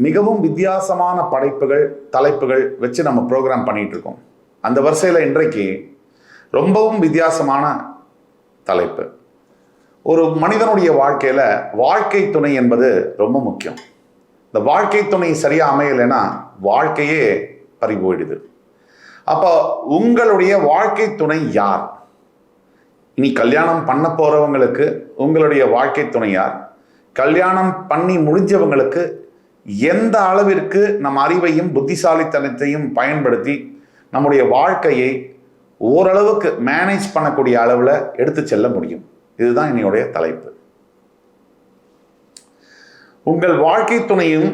மிகவும் வித்தியாசமான படைப்புகள் தலைப்புகள் வச்சு நம்ம ப்ரோக்ராம் பண்ணிட்டு இருக்கோம். அந்த வரிசையில் இன்றைக்கு ரொம்பவும் வித்தியாசமான தலைப்பு. ஒரு மனிதனுடைய வாழ்க்கையில் வாழ்க்கை துணை என்பது ரொம்ப முக்கியம். இந்த வாழ்க்கை துணை சரியாக அமையலைன்னா வாழ்க்கையே பறி போயிடுது. அப்போ உங்களுடைய வாழ்க்கை துணை யார்? இனி கல்யாணம் பண்ண போறவங்களுக்கு உங்களுடைய வாழ்க்கை துணை யார்? கல்யாணம் பண்ணி முடிஞ்சவங்களுக்கு எந்த அளவிற்கு நம் அறிவையும் புத்திசாலித்தனத்தையும் பயன்படுத்தி நம்முடைய வாழ்க்கையை ஓரளவுக்கு மேனேஜ் பண்ணக்கூடிய அளவில் எடுத்து செல்ல முடியும்? இதுதான் என்னுடைய தலைப்பு. உங்கள் வாழ்க்கை துணையும்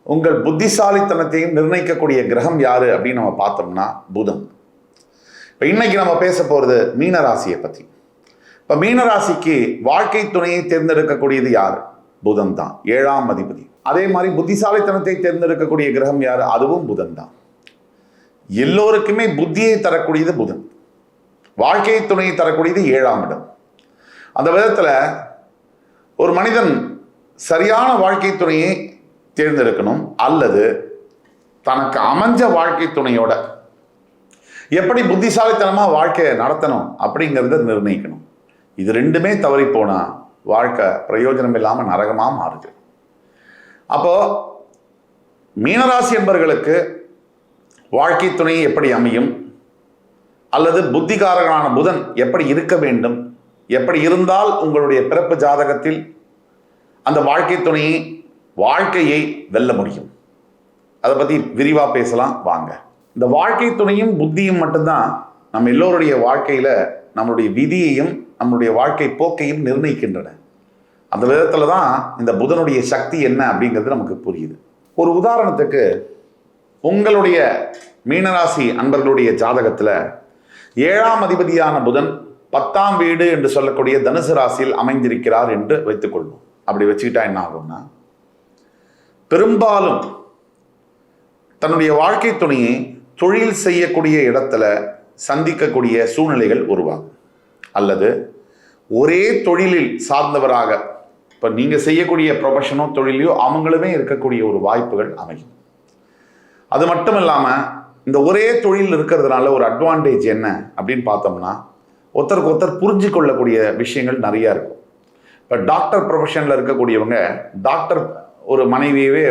உங்கள் புத்திசாலித்தனத்தையும் நிர்ணயிக்கக்கூடிய கிரகம் யாரு அப்படின்னு நம்ம பார்த்தோம்னா புதன். இப்போ இன்னைக்கு நம்ம பேச போகிறது மீனராசியை பற்றி. இப்போ மீனராசிக்கு வாழ்க்கை துணையை தேர்ந்தெடுக்கக்கூடியது யார்? புதன் தான், 7ஆம் அதிபதி. அதே மாதிரி புத்திசாலித்தனத்தை தேர்ந்தெடுக்கக்கூடிய கிரகம் யார்? அதுவும் புதன் தான். எல்லோருக்குமே புத்தியை தரக்கூடியது புதன், வாழ்க்கை துணையை தரக்கூடியது 7ஆம் இடம். அந்த விதத்தில் ஒரு மனிதன் சரியான வாழ்க்கை துணையை தேர்ந்தெடுக்கணும், அல்லது தனக்கு அமைஞ்ச வாழ்க்கை துணையோட எப்படி புத்திசாலித்தனமாக வாழ்க்கையை நடத்தணும் அப்படிங்கிறத நிர்ணயிக்கணும். இது ரெண்டுமே தவறி போனால் வாழ்க்கை பிரயோஜனம் இல்லாமல் நரகமாக மாறுது. அப்போ மீனராசி என்பவர்களுக்கு வாழ்க்கை துணை எப்படி அமையும், அல்லது புத்திகாரகனான புதன் எப்படி இருக்க வேண்டும், எப்படி இருந்தால் உங்களுடைய பிறப்பு ஜாதகத்தில் அந்த வாழ்க்கை துணையை வாழ்க்கையை வெல்ல முடியும், அதை பற்றி விரிவாக பேசலாம் வாங்க. இந்த வாழ்க்கை துணையும் புத்தியும் மட்டும்தான் நம்ம எல்லோருடைய வாழ்க்கையில் நம்மளுடைய விதியையும் நம்மளுடைய வாழ்க்கை போக்கையும் நிர்ணயிக்கின்றன. அந்த விதத்தில் தான் இந்த புதனுடைய சக்தி என்ன அப்படிங்கிறது நமக்கு புரியுது. ஒரு உதாரணத்துக்கு, உங்களுடைய மீனராசி அன்பர்களுடைய ஜாதகத்தில் 7ஆம் அதிபதியான புதன் 10ஆம் வீடு என்று சொல்லக்கூடிய தனுசு ராசியில் அமைந்திருக்கிறார் என்று வைத்துக்கொள்வோம். அப்படி வச்சுக்கிட்டா என்ன ஆகும்னா, பெரும்பாலும் தன்னுடைய வாழ்க்கை துணையை தொழில் செய்யக்கூடிய இடத்துல சந்திக்கக்கூடிய சூழ்நிலைகள் உருவாகும். அல்லது ஒரே தொழிலில் சார்ந்தவராக, இப்போ நீங்கள் செய்யக்கூடிய ப்ரொஃபஷனோ தொழிலையோ அவங்களுமே இருக்கக்கூடிய ஒரு வாய்ப்புகள் அமையும். அது மட்டும் இல்லாமல் இந்த ஒரே தொழில் இருக்கிறதுனால ஒரு அட்வான்டேஜ் என்ன அப்படின்னு பார்த்தோம்னா, ஒருத்தருக்கு ஒருத்தர் புரிஞ்சு கொள்ளக்கூடிய விஷயங்கள் நிறையா இருக்கும். இப்போ டாக்டர் ப்ரொஃபஷனில் இருக்கக்கூடியவங்க, டாக்டர் ஒரு மனைவியவே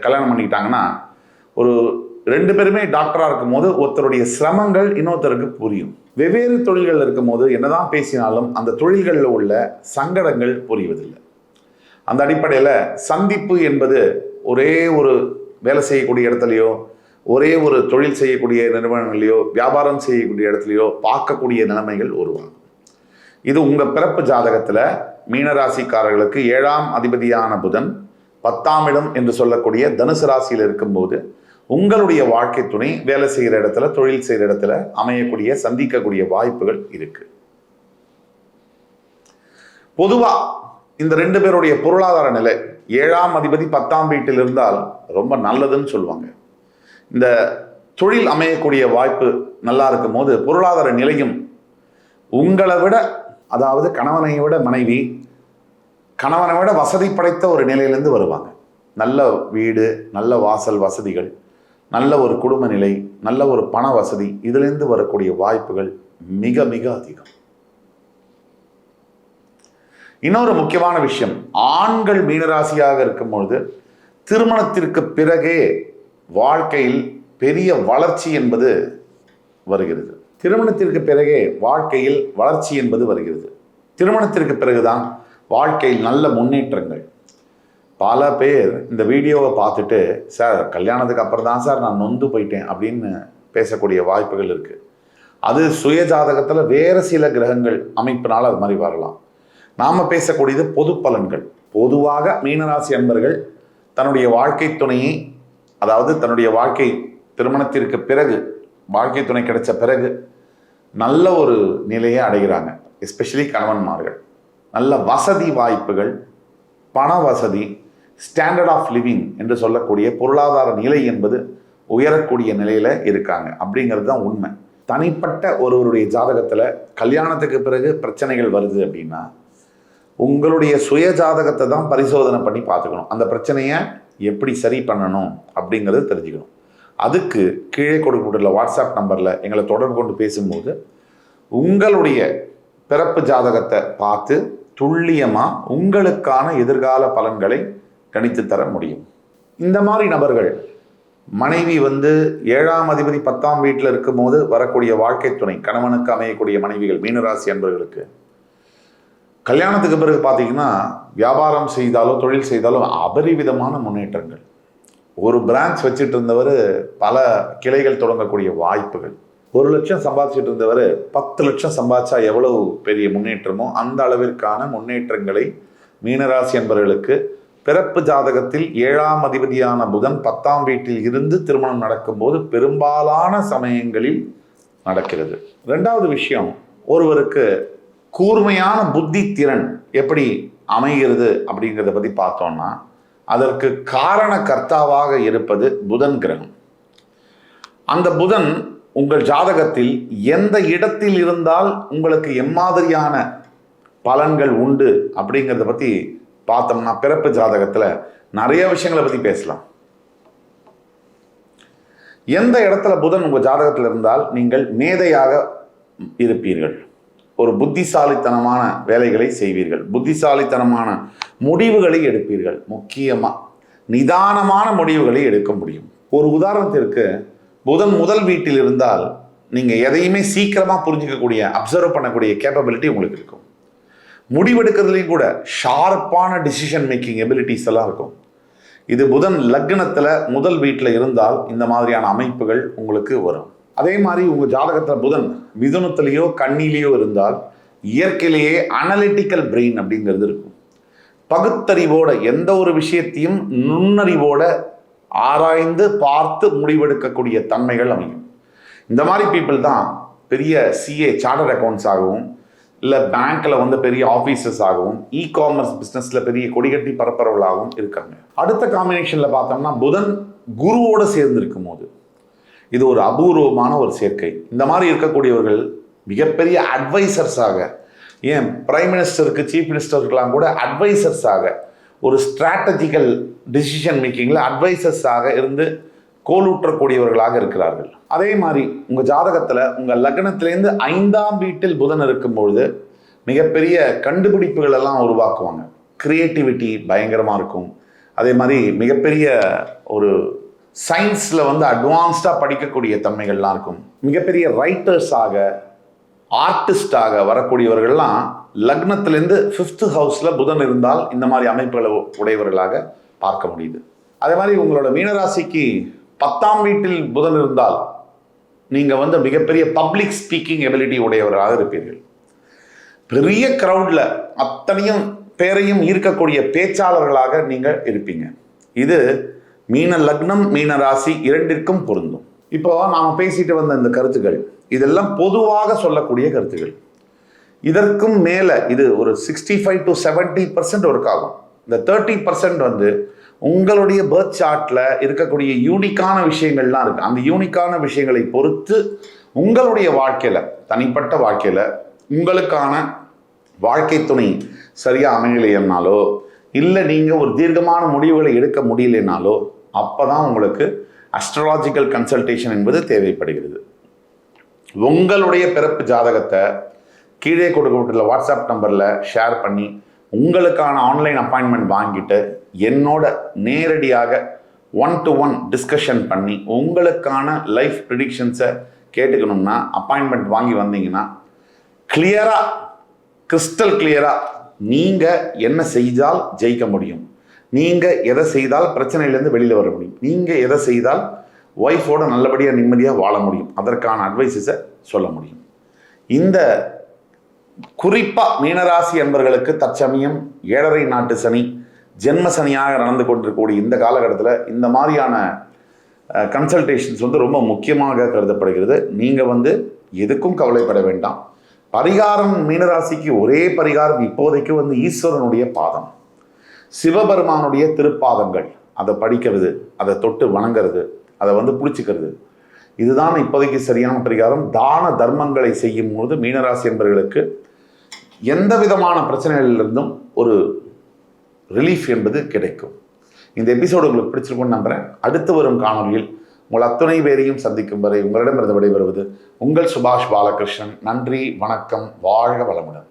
கல்யாணம் பண்ணிக்கிட்டாங்கன்னா, ஒரு 2 பேருமே டாக்டராக இருக்கும் போது ஒருத்தருடைய சிரமங்கள் இன்னொருத்தருக்கு புரியும். வெவ்வேறு தொழில்கள் இருக்கும் போது என்னதான் பேசினாலும் அந்த தொழில்களில் உள்ள சங்கடங்கள் புரிவதில்லை. அந்த அடிப்படையில் சந்திப்பு என்பது ஒரே ஒரு வேலை செய்யக்கூடிய இடத்துலையோ, ஒரே ஒரு தொழில் செய்யக்கூடிய நிறுவனங்களையோ, வியாபாரம் செய்யக்கூடிய இடத்துலையோ பார்க்கக்கூடிய நிலைமைகள் உருவாகும். இது உங்கள் பிறப்பு ஜாதகத்தில் மீனராசிக்காரர்களுக்கு 7ஆம் அதிபதியான புதன் 10ஆம் இடம் என்று சொல்லக்கூடிய தனுசு ராசியில் இருக்கும்போது உங்களுடைய வாழ்க்கை துணை வேலை செய்கிற இடத்துல, தொழில் செய்கிற இடத்துல அமையக்கூடிய சந்திக்கக்கூடிய வாய்ப்புகள் இருக்கு. பொதுவா இந்த 2 பேருடைய பொருளாதார நிலை, 7ஆம் அதிபதி 10ஆம் வீட்டில் இருந்தால் ரொம்ப நல்லதுன்னு சொல்லுவாங்க. இந்த தொழில் அமையக்கூடிய வாய்ப்பு நல்லா இருக்கும் போது பொருளாதார நிலையும் உங்களை விட, அதாவது கணவனை விட மனைவி கணவனை விட வசதி படைத்த ஒரு நிலையிலேருந்து வருவாங்க. நல்ல வீடு, நல்ல வாசல் வசதிகள், நல்ல ஒரு குடும்ப நிலை, நல்ல ஒரு பண வசதி, இதிலிருந்து வரக்கூடிய வாய்ப்புகள் மிக மிக அதிகம். இன்னொரு முக்கியமான விஷயம், ஆண்கள் மீனராசியாக இருக்கும் பொழுது திருமணத்திற்கு பிறகே வாழ்க்கையில் பெரிய வளர்ச்சி என்பது வருகிறது. திருமணத்திற்கு பிறகே வாழ்க்கையில் வளர்ச்சி என்பது வருகிறது. திருமணத்திற்கு பிறகுதான் வாழ்க்கையில் நல்ல முன்னேற்றங்கள். பல பேர் இந்த வீடியோவை பார்த்துட்டு, சார் கல்யாணத்துக்கு அப்புறம் தான் சார் நான் நொந்து போயிட்டேன் அப்படின்னு பேசக்கூடிய வாய்ப்புகள் இருக்குது. அது சுய ஜாதகத்தில் வேறு சில கிரகங்கள் அமைப்பினால் அது மாதிரி வரலாம். நாம் பேசக்கூடியது பொது பலன்கள். பொதுவாக மீனராசி அன்பர்கள் தன்னுடைய வாழ்க்கை துணையை, அதாவது தன்னுடைய வாழ்க்கை திருமணத்திற்கு பிறகு வாழ்க்கை துணை கிடைச்ச பிறகு நல்ல ஒரு நிலையை அடைகிறாங்க. எஸ்பெஷலி கணவன்மார்கள் நல்ல வசதி வாய்ப்புகள், பண வசதி, ஸ்டாண்டர்ட் ஆஃப் லிவிங் என்று சொல்லக்கூடிய பொருளாதார நிலை என்பது உயரக்கூடிய நிலையில் இருக்காங்க அப்படிங்கிறது தான் உண்மை. தனிப்பட்ட ஒருவருடைய ஜாதகத்தில் கல்யாணத்துக்கு பிறகு பிரச்சனைகள் வருது அப்படின்னா உங்களுடைய சுய ஜாதகத்தை தான் பரிசோதனை பண்ணி பார்த்துக்கணும். அந்த பிரச்சனையை எப்படி சரி பண்ணணும் அப்படிங்கிறது தெரிஞ்சுக்கணும். அதுக்கு கீழே கொடுக்கப்பட்டுள்ள வாட்ஸ்அப் நம்பரில் எங்களை தொடர்பு கொண்டு பேசும்போது உங்களுடைய பிறப்பு ஜாதகத்தை பார்த்து துல்லியமாக உங்களுக்கான எதிர்கால பலன்களை கணித்து தர முடியும். இந்த மாதிரி நபர்கள் மனைவி 7ஆம் அதிபதி 10ஆம் வீட்டில் இருக்கும்போது வரக்கூடிய வாழ்க்கை துணை, கணவனுக்கு அமையக்கூடிய மனைவிகள், மீனராசி அன்பர்களுக்கு கல்யாணத்துக்கு பிறகு பார்த்தீங்கன்னா வியாபாரம் செய்தாலோ தொழில் செய்தாலோ அபரிவிதமான முன்னேற்றங்கள். ஒரு பிரான்ச் வச்சுட்டு இருந்தவர் பல கிளைகள் தொடங்கக்கூடிய வாய்ப்புகள். 1 லட்சம் சம்பாதிச்சுட்டு இருந்தவர் 10 லட்சம் சம்பாதிச்சா எவ்வளவு பெரிய முன்னேற்றமோ அந்த அளவிற்கான முன்னேற்றங்களை மீனராசி அன்பர்களுக்கு பிறப்பு ஜாதகத்தில் 7ஆம் அதிபதியான புதன் 10ஆம் வீட்டில் இருந்து திருமணம் நடக்கும்போது பெரும்பாலான சமயங்களில் நடக்கிறது. 2வது விஷயம், ஒருவருக்கு கூர்மையான புத்தி திறன் எப்படி அமைகிறது அப்படிங்கிறத பற்றி பார்த்தோம்னா அதற்கு காரண கர்த்தாவாக இருப்பது புதன் கிரகம். அந்த புதன் உங்கள் ஜாதகத்தில் எந்த இடத்தில் இருந்தால் உங்களுக்கு எம்மாதிரியான பலன்கள் உண்டு அப்படிங்கிறத பற்றி பார்த்தோம்னா பிறப்பு ஜாதகத்தில் நிறைய விஷயங்களை பற்றி பேசலாம். எந்த இடத்துல புதன் உங்கள் ஜாதகத்தில் இருந்தால் நீங்கள் மேதையாக இருப்பீர்கள், ஒரு புத்திசாலித்தனமான வேலைகளை செய்வீர்கள், புத்திசாலித்தனமான முடிவுகளை எடுப்பீர்கள், முக்கியமாக நிதானமான முடிவுகளை எடுக்க முடியும். ஒரு உதாரணத்திற்கு புதன் முதல் வீட்டில் இருந்தால் நீங்கள் எதையுமே சீக்கிரமாக புரிஞ்சிக்கக்கூடிய, அப்சர்வ் பண்ணக்கூடிய கேப்பபிலிட்டி உங்களுக்கு இருக்கும். முடிவெடுக்கிறதுலையும் கூட ஷார்ப்பான டிசிஷன் மேக்கிங் எபிலிட்டிஸ் எல்லாம் இருக்கும். இது புதன் லக்னத்தில் முதல் வீட்டில் இருந்தால் இந்த மாதிரியான அமைப்புகள் உங்களுக்கு வரும். அதே மாதிரி உங்கள் ஜாதகத்தில் புதன் மிதுனத்திலேயோ கண்ணிலேயோ இருந்தால் இயற்கையிலேயே அனலிட்டிக்கல் பிரெயின் அப்படிங்கிறது இருக்கும். பகுத்தறிவோட எந்த ஒரு விஷயத்தையும் நுண்ணறிவோட ஆராய்ந்து பார்த்து முடிவெடுக்கக்கூடிய தன்மைகள் அமையும். இந்த மாதிரி பீப்புள் தான் பெரிய சிஏ சார்ட்டர்ட் அக்கௌண்ட்ஸ் ஆகவும், இல்லை பேங்க்கில் பெரிய ஆஃபீஸர்ஸ் ஆகவும், இ-காமர்ஸ் பிஸ்னஸில் பெரிய கொடிகட்டி பரப்பரவர்களாகவும் இருக்காங்க. அடுத்த காம்பினேஷனில் பார்த்தோம்னா புதன் குருவோடு சேர்ந்திருக்கும் போது இது ஒரு அபூர்வமான ஒரு சேர்க்கை. இந்த மாதிரி இருக்கக்கூடியவர்கள் மிகப்பெரிய அட்வைசர்ஸாக, ஏன் பிரைம் மினிஸ்டருக்கு, சீஃப் மினிஸ்டருக்கெல்லாம் கூட அட்வைசர்ஸாக, ஒரு ஸ்ட்ராட்டஜிக்கல் டிசிஷன் மேக்கிங்கில் அட்வைசர்ஸாக இருந்து கோலூற்றக்கூடியவர்களாக இருக்கிறார்கள். அதே மாதிரி உங்கள் ஜாதகத்தில் உங்கள் லக்னத்திலேருந்து 5ஆம் வீட்டில் புதன் இருக்கும்பொழுது மிகப்பெரிய கண்டுபிடிப்புகள் எல்லாம் உருவாக்குவாங்க. கிரியேட்டிவிட்டி பயங்கரமாக இருக்கும். அதே மாதிரி மிகப்பெரிய ஒரு சயின்ஸில் அட்வான்ஸ்டாக படிக்கக்கூடிய தன்மைகள்லாம் இருக்கும். மிகப்பெரிய ரைட்டர்ஸாக, ஆர்டிஸ்டாக வரக்கூடியவர்கள்லாம் லக்னத்திலேருந்து 5th ஹவுஸில் புதன் இருந்தால் இந்த மாதிரி அமைப்புகளை உடையவர்களாக பார்க்க முடியுது. அதே மாதிரி உங்களோட மீனராசிக்கு 10ஆம் வீட்டில் புதன் இருந்தால் நீங்கள் மிகப்பெரிய பப்ளிக் ஸ்பீக்கிங் எபிலிட்டி உடையவர்களாக இருப்பீர்கள். பெரிய க்ரௌடில் அத்தனையும் பேரையும் ஈர்க்கக்கூடிய பேச்சாளர்களாக நீங்கள் இருப்பீங்க. இது மீன லக்னம், மீன ராசி இரண்டிற்கும் பொருந்தும். இப்போ நாம் பேசிட்டு வந்த இந்த கருத்துக்கள் இதெல்லாம் பொதுவாக சொல்லக்கூடிய கருத்துக்கள். இதற்கும் மேலே இது ஒரு 65 to 70% ஒர்க் ஆகும். இந்த 30% உங்களுடைய பர்த் சார்ட்டில் இருக்கக்கூடிய யூனிக்கான விஷயங்கள்லாம் இருக்குது. அந்த யூனிக்கான விஷயங்களை பொறுத்து உங்களுடைய வாழ்க்கையில், தனிப்பட்ட வாழ்க்கையில் உங்களுக்கான வாழ்க்கை துணை சரியாக அமையலைன்னாலோ, இல்லை நீங்கள் ஒரு தீர்க்கமான முடிவுகளை எடுக்க முடியலைனாலோ அப்போ தான் உங்களுக்கு அஸ்ட்ராலாஜிக்கல் கன்சல்டேஷன் என்பது தேவைப்படுகிறது. உங்களுடைய பிறப்பு ஜாதகத்தை கீழே கொடுக்கப்பட்டுள்ள வாட்ஸ்அப் நம்பரில் ஷேர் பண்ணி உங்களுக்கான ஆன்லைன் அப்பாயின்மெண்ட் வாங்கிட்டு என்னோட நேரடியாக 1-to-1 டிஸ்கஷன் பண்ணி உங்களுக்கான லைஃப் ப்ரிடிக்ஷன்ஸை கேட்டுக்கணும்னா அப்பாயின்மெண்ட் வாங்கி வந்தீங்கன்னா கிளியராக, கிறிஸ்டல் கிளியராக நீங்கள் என்ன செய்தால் ஜெயிக்க முடியும், நீங்கள் எதை செய்தால் பிரச்சனையிலேருந்து வெளியில் வர முடியும், நீங்கள் எதை செய்தால் ஒய்ஃபோட நல்லபடியாக நிம்மதியாக வாழ முடியும், அதற்கான அட்வைஸஸை சொல்ல முடியும். இந்த குறிப்பாக மீனராசி என்பவர்களுக்கு தற்சமயம் 7.5 நாட்டு சனி, ஜென்ம சனியாக நடந்து கொண்டிருக்கக்கூடிய இந்த காலகட்டத்தில் இந்த மாதிரியான கன்சல்டேஷன்ஸ் ரொம்ப முக்கியமாக கருதப்படுகிறது. நீங்கள் எதுக்கும் கவலைப்பட வேண்டாம். பரிகாரம் மீனராசிக்கு ஒரே பரிகாரம் இப்போதைக்கு ஈஸ்வரனுடைய பாதம், சிவபெருமானுடைய திருப்பாதங்கள், அதை படிக்கிறது, அதை தொட்டு வணங்கிறது, அதை பிடிச்சிக்கிறது, இதுதான் இப்போதைக்கு சரியான பரிகாரம். தான தர்மங்களை செய்யும் போது மீனராசி என்பவர்களுக்கு எந்த விதமான பிரச்சனைகளிலிருந்தும் ஒரு ரிலீஃப் என்பது கிடைக்கும். இந்த எபிசோடு உங்களுக்கு பிடிச்சிருக்கும்னு நம்புகிறேன். அடுத்து வரும் காணொலியில் உங்கள் அத்துணை பேரையும் சந்திக்கும் வரை உங்களிடமிருந்து விடைபெறுவது உங்கள் சுபாஷ் பாலகிருஷ்ணன். நன்றி, வணக்கம், வாழ்க வளமுடன்.